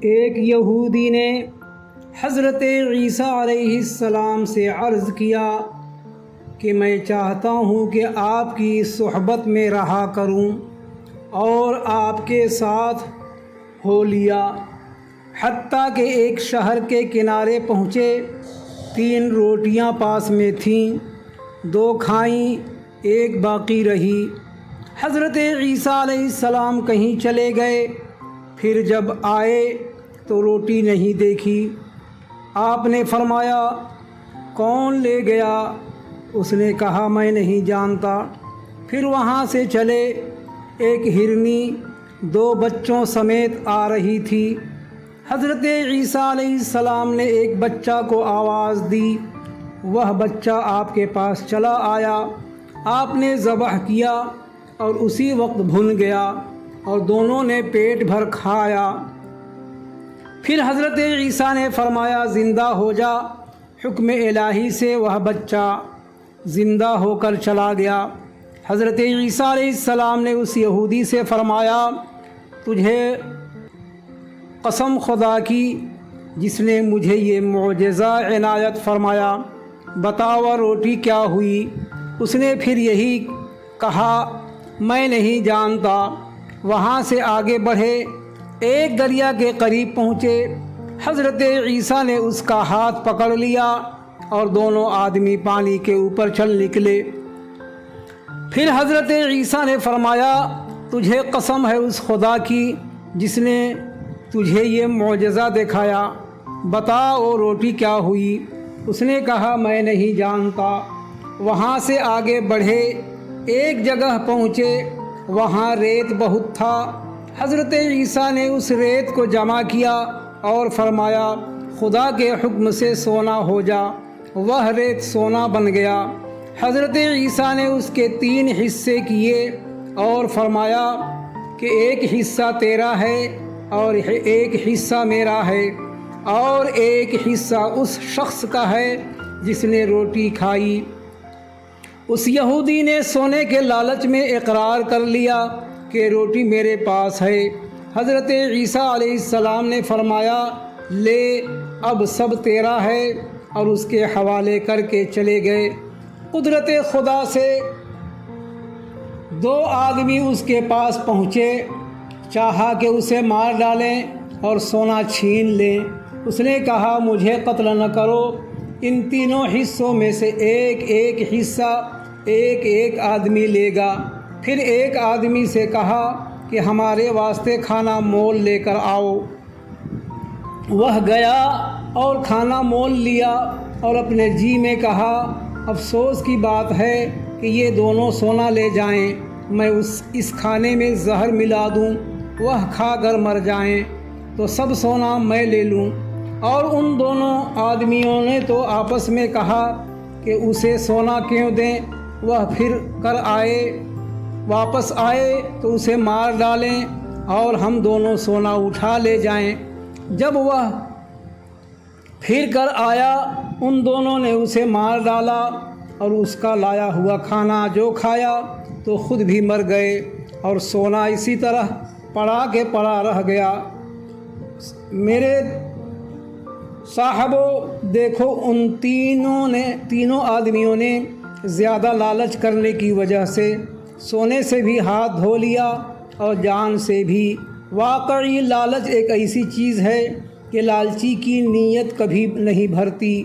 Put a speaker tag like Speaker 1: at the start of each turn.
Speaker 1: ایک یہودی نے حضرت عیسیٰ علیہ السلام سے عرض کیا کہ میں چاہتا ہوں کہ آپ کی صحبت میں رہا کروں اور آپ کے ساتھ ہو لیا، حتیٰ کہ ایک شہر کے کنارے پہنچے۔ 3 روٹیاں پاس میں تھیں، 2 کھائیں، 1 باقی رہی۔ حضرت عیسیٰ علیہ السلام کہیں چلے گئے، پھر جب آئے تو روٹی نہیں دیکھی۔ آپ نے فرمایا، کون لے گیا؟ اس نے کہا، میں نہیں جانتا۔ پھر وہاں سے چلے۔ ایک ہرنی 2 بچوں سمیت آ رہی تھی۔ حضرت عیسیٰ علیہ السلام نے ایک بچہ کو آواز دی، وہ بچہ آپ کے پاس چلا آیا۔ آپ نے ذبح کیا اور اسی وقت بھن گیا اور دونوں نے پیٹ بھر کھایا۔ پھر حضرت عیسیٰ نے فرمایا، زندہ ہو جا۔ حکم الہی سے وہ بچہ زندہ ہو کر چلا گیا۔ حضرت عیسیٰ علیہ السلام نے اس یہودی سے فرمایا، تجھے قسم خدا کی جس نے مجھے یہ معجزہ عنایت فرمایا، بتا وہ روٹی کیا ہوئی؟ اس نے پھر یہی کہا، میں نہیں جانتا۔ وہاں سے آگے بڑھے، ایک دریا کے قریب پہنچے۔ حضرت عیسیٰ نے اس کا ہاتھ پکڑ لیا اور دونوں آدمی پانی کے اوپر چل نکلے۔ پھر حضرت عیسیٰ نے فرمایا، تجھے قسم ہے اس خدا کی جس نے تجھے یہ معجزہ دکھایا، بتا وہ روٹی کیا ہوئی؟ اس نے کہا، میں نہیں جانتا۔ وہاں سے آگے بڑھے، ایک جگہ پہنچے، وہاں ریت بہت تھا۔ حضرت عیسیٰ نے اس ریت کو جمع کیا اور فرمایا، خدا کے حکم سے سونا ہو جا۔ وہ ریت سونا بن گیا۔ حضرت عیسیٰ نے اس کے 3 حصے کیے اور فرمایا کہ ایک حصہ تیرا ہے اور ایک حصہ میرا ہے اور ایک حصہ اس شخص کا ہے جس نے روٹی کھائی۔ اس یہودی نے سونے کے لالچ میں اقرار کر لیا کہ روٹی میرے پاس ہے۔ حضرت عیسیٰ علیہ السلام نے فرمایا، لے، اب سب تیرا ہے، اور اس کے حوالے کر کے چلے گئے۔ قدرت خدا سے 2 آدمی اس کے پاس پہنچے، چاہا کہ اسے مار ڈالیں اور سونا چھین لیں۔ اس نے کہا، مجھے قتل نہ کرو، ان تینوں حصوں میں سے ایک حصہ ایک آدمی لے گا۔ پھر ایک آدمی سے کہا کہ ہمارے واسطے کھانا مول لے کر آؤ۔ وہ گیا اور کھانا مول لیا اور اپنے جی میں کہا، افسوس کی بات ہے کہ یہ دونوں سونا لے جائیں، میں اس کھانے میں زہر ملا دوں، وہ کھا کر مر جائیں تو سب سونا میں لے لوں۔ اور ان دونوں آدمیوں نے تو آپس میں کہا کہ اسے سونا کیوں دیں؟ وہ پھر کر واپس آئے تو اسے مار ڈالیں اور ہم دونوں سونا اٹھا لے جائیں۔ جب وہ پھر کر آیا، ان دونوں نے اسے مار ڈالا اور اس کا لایا ہوا کھانا جو کھایا تو خود بھی مر گئے، اور سونا اسی طرح پڑا کے پڑا رہ گیا۔ میرے صاحبو، دیکھو، ان تینوں آدمیوں نے زیادہ لالچ کرنے کی وجہ سے سونے سے بھی ہاتھ دھو لیا اور جان سے بھی۔ واقعی لالچ ایک ایسی چیز ہے کہ لالچی کی نیت کبھی نہیں بھرتی۔